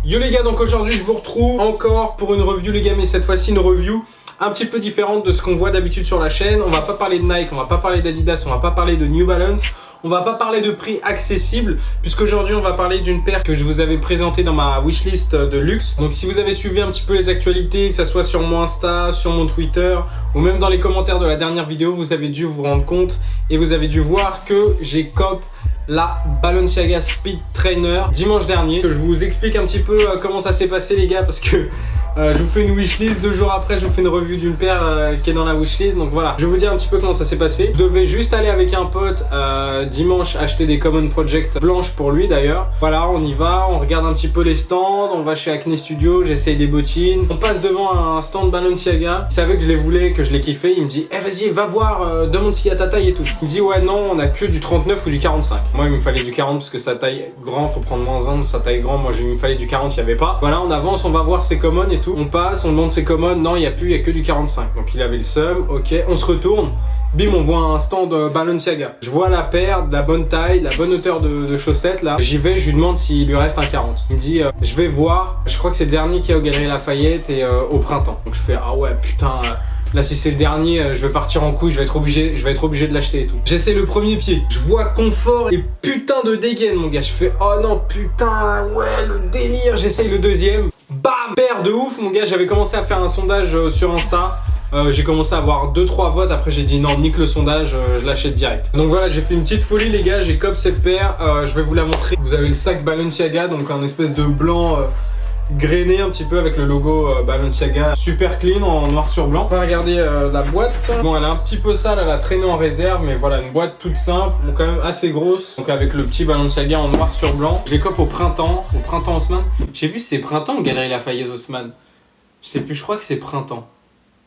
Yo les gars, donc aujourd'hui je vous retrouve encore pour une review les gars, mais cette fois-ci une review un petit peu différente de ce qu'on voit d'habitude sur la chaîne. On va pas parler de Nike, on va pas parler d'Adidas, on va pas parler de New Balance, on va pas parler de prix accessible, puisqu'aujourd'hui on va parler d'une paire que je vous avais présentée dans ma wishlist de luxe. Donc si vous avez suivi un petit peu les actualités, que ça soit sur mon Insta, sur mon Twitter, ou même dans les commentaires de la dernière vidéo, vous avez dû vous rendre compte et vous avez dû voir que j'ai cop la Balenciaga Speed Trainer dimanche dernier. Je vous explique un petit peu comment ça s'est passé les gars, parce que je vous fais une wishlist, 2 jours après je vous fais une revue d'une paire qui est dans la wishlist. Donc voilà, je vais vous dire un petit peu comment ça s'est passé. Je devais juste aller avec un pote dimanche acheter des Common Project blanches pour lui d'ailleurs. Voilà, on y va, on regarde un petit peu les stands, on va chez Acne Studio, j'essaye des bottines. On passe devant un stand Balenciaga. Il savait que je les voulais, que je les kiffais. Il me dit vas-y, va voir, demande s'il y a ta taille et tout. Il me dit ouais non, on a que du 39 ou du 45. Moi il me fallait du 40 parce que sa taille grand, faut prendre -1, sa taille grand, moi il me fallait du 40, il n'y avait pas. Voilà, on avance, on va voir ses Common et tout. On passe, on demande ses Common, non il n'y a plus, il n'y a que du 45. Donc il avait le seum, ok, on se retourne. Bim, on voit un stand Balenciaga. Je vois la paire, de la bonne taille, de la bonne hauteur de chaussettes là. J'y vais, je lui demande s'il lui reste un 40. Il me dit, je vais voir, je crois que c'est le dernier qui est aux Galeries Lafayette et au printemps. Donc je fais, ah ouais putain, là si c'est le dernier, je vais partir en couille, je vais être obligé de l'acheter et tout. J'essaie le premier pied, je vois confort et putain de dégaine mon gars. Je fais, oh non putain, ouais le délire. J'essaye le deuxième, bam, paire de ouf mon gars. J'avais commencé à faire un sondage sur Insta. J'ai commencé à avoir 2-3 votes, après j'ai dit non, nique le sondage, je l'achète direct. Donc voilà, j'ai fait une petite folie les gars, j'ai cop cette paire, je vais vous la montrer. Vous avez le sac Balenciaga, donc un espèce de blanc grainé un petit peu avec le logo Balenciaga, super clean en noir sur blanc. On va regarder la boîte. Bon, elle est un petit peu sale, elle a traîné en réserve, mais voilà, une boîte toute simple, donc quand même assez grosse. Donc avec le petit Balenciaga en noir sur blanc. Je les cop au printemps Haussmann. Je sais plus si c'est printemps ou Galeries Lafayette Haussmann. Je sais plus, je crois que c'est printemps.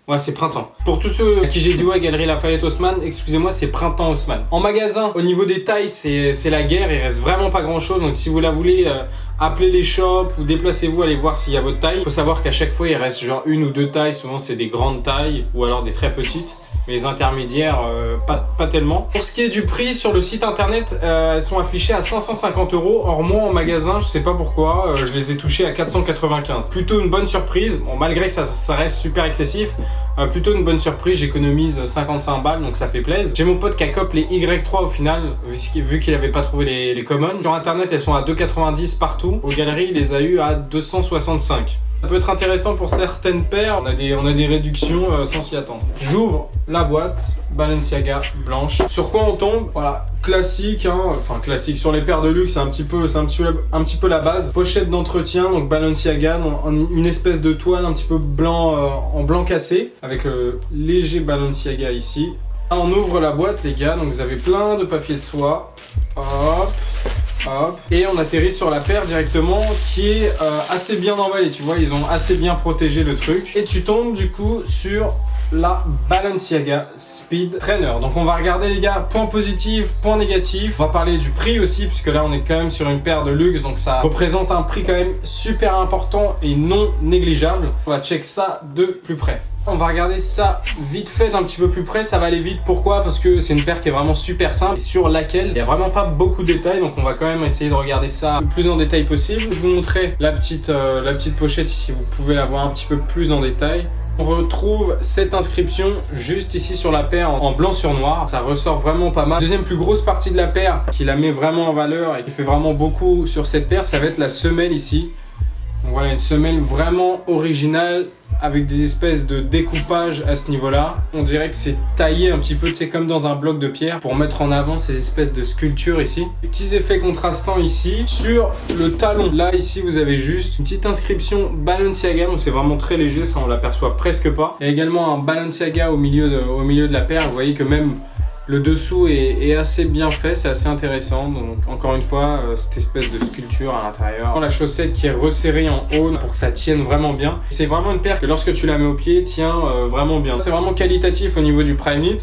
Ouais, c'est printemps. Pour tous ceux à qui j'ai dit ouais, Galeries Lafayette Haussmann, excusez-moi, c'est printemps Haussmann. En magasin, au niveau des tailles, c'est la guerre, il reste vraiment pas grand chose. Donc si vous la voulez, appelez les shops ou déplacez-vous, allez voir s'il y a votre taille. Il faut savoir qu'à chaque fois, il reste genre 1 ou 2 tailles, souvent c'est des grandes tailles ou alors des très petites. Mais les intermédiaires, pas tellement. Pour ce qui est du prix, sur le site internet, elles sont affichées à 550 €. Or moi en magasin, je sais pas pourquoi, je les ai touchées à 495. Plutôt une bonne surprise. Bon, malgré que ça reste super excessif, plutôt une bonne surprise. J'économise 55 balles, donc ça fait plaisir. J'ai mon pote qui a cop les Y3 au final, vu qu'il avait pas trouvé les Common. Sur internet, elles sont à 2,90 partout. Aux galeries, il les a eu à 265. Ça peut être intéressant pour certaines paires, on a des réductions sans s'y attendre. J'ouvre la boîte, Balenciaga blanche. Sur quoi on tombe? Voilà, classique, hein. Enfin classique, sur les paires de luxe, c'est un petit peu la base. Pochette d'entretien, donc Balenciaga, une espèce de toile un petit peu blanc, en blanc cassé, avec le léger Balenciaga ici. On ouvre la boîte les gars, donc vous avez plein de papier de soie. Hop. Hop. Et on atterrit sur la paire directement qui est assez bien emballée, tu vois, ils ont assez bien protégé le truc. Et tu tombes du coup sur la Balenciaga Speed Trainer. Donc on va regarder les gars, point positif, point négatif. On va parler du prix aussi, puisque là on est quand même sur une paire de luxe, donc ça représente un prix quand même super important et non négligeable. On va check ça de plus près. On va regarder ça vite fait d'un petit peu plus près, ça va aller vite. Pourquoi? Parce que c'est une paire qui est vraiment super simple et sur laquelle il n'y a vraiment pas beaucoup de détails, donc on va quand même essayer de regarder ça le plus en détail possible. Je vais vous montrer la petite pochette ici, vous pouvez la voir un petit peu plus en détail. On retrouve cette inscription juste ici sur la paire en blanc sur noir, ça ressort vraiment pas mal. Deuxième plus grosse partie de la paire qui la met vraiment en valeur et qui fait vraiment beaucoup sur cette paire, ça va être la semelle ici. Donc voilà, une semelle vraiment originale avec des espèces de découpage à ce niveau-là. On dirait que c'est taillé un petit peu, tu sais, comme dans un bloc de pierre pour mettre en avant ces espèces de sculptures ici. Les petits effets contrastants ici. Sur le talon, là ici vous avez juste une petite inscription Balenciaga, donc c'est vraiment très léger, ça on l'aperçoit presque pas. Il y a également un Balenciaga au milieu de la paire, vous voyez que même le dessous est assez bien fait, c'est assez intéressant. Donc encore une fois, cette espèce de sculpture à l'intérieur. La chaussette qui est resserrée en haut pour que ça tienne vraiment bien. C'est vraiment une paire que lorsque tu la mets au pied, tient vraiment bien. C'est vraiment qualitatif au niveau du prime knit.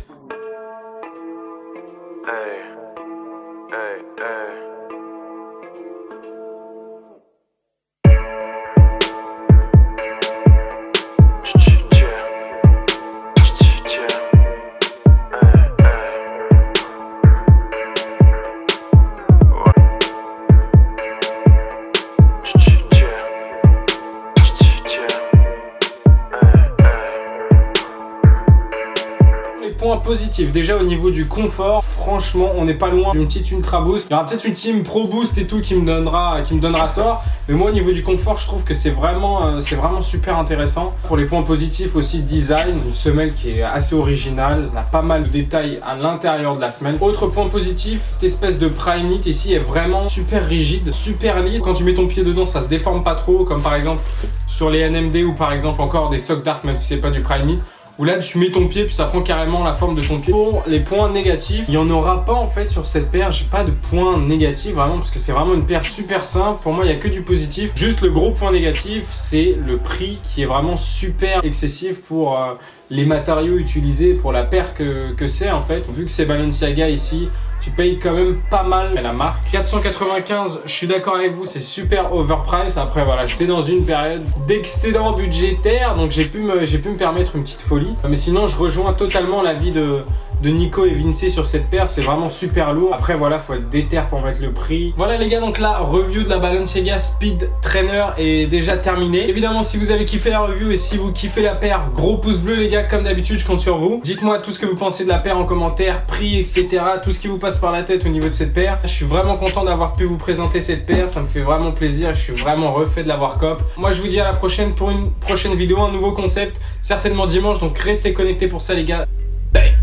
points positifs, déjà au niveau du confort, franchement on n'est pas loin d'une petite Ultra Boost. Il y aura peut-être une team Pro Boost et tout qui me donnera tort, mais moi au niveau du confort je trouve que c'est vraiment super intéressant. Pour les points positifs aussi, design, une semelle qui est assez originale, on a pas mal de détails à l'intérieur de la semelle. Autre point positif, cette espèce de Prime Knit ici est vraiment super rigide, super lisse. Quand tu mets ton pied dedans ça se déforme pas trop, comme par exemple sur les NMD ou par exemple encore des Sock Dart, même si c'est pas du Prime Knit, où là tu mets ton pied puis ça prend carrément la forme de ton pied. Pour les points négatifs, il n'y en aura pas en fait sur cette paire, j'ai pas de points négatifs vraiment parce que c'est vraiment une paire super simple. Pour moi il n'y a que du positif. Juste le gros point négatif c'est le prix qui est vraiment super excessif pour les matériaux utilisés, pour la paire que c'est en fait. Vu que c'est Balenciaga ici, tu payes quand même pas mal la marque. 495, je suis d'accord avec vous, c'est super overpriced. Après voilà, j'étais dans une période d'excédent budgétaire, donc j'ai pu me permettre une petite folie. Mais sinon, je rejoins totalement l'avis de Nico et Vinci sur cette paire, c'est vraiment super lourd. Après voilà, faut être déter pour mettre le prix. Voilà les gars, donc la review de la Balenciaga Speed Trainer est déjà terminée. Évidemment, si vous avez kiffé la review et si vous kiffez la paire, gros pouce bleu les gars, comme d'habitude je compte sur vous. Dites-moi tout ce que vous pensez de la paire en commentaire, prix, etc. Tout ce qui vous passe par la tête au niveau de cette paire. Je suis vraiment content d'avoir pu vous présenter cette paire, ça me fait vraiment plaisir, je suis vraiment refait de l'avoir cop. Moi je vous dis à la prochaine pour une prochaine vidéo, un nouveau concept, certainement dimanche, donc restez connectés pour ça les gars. Bye.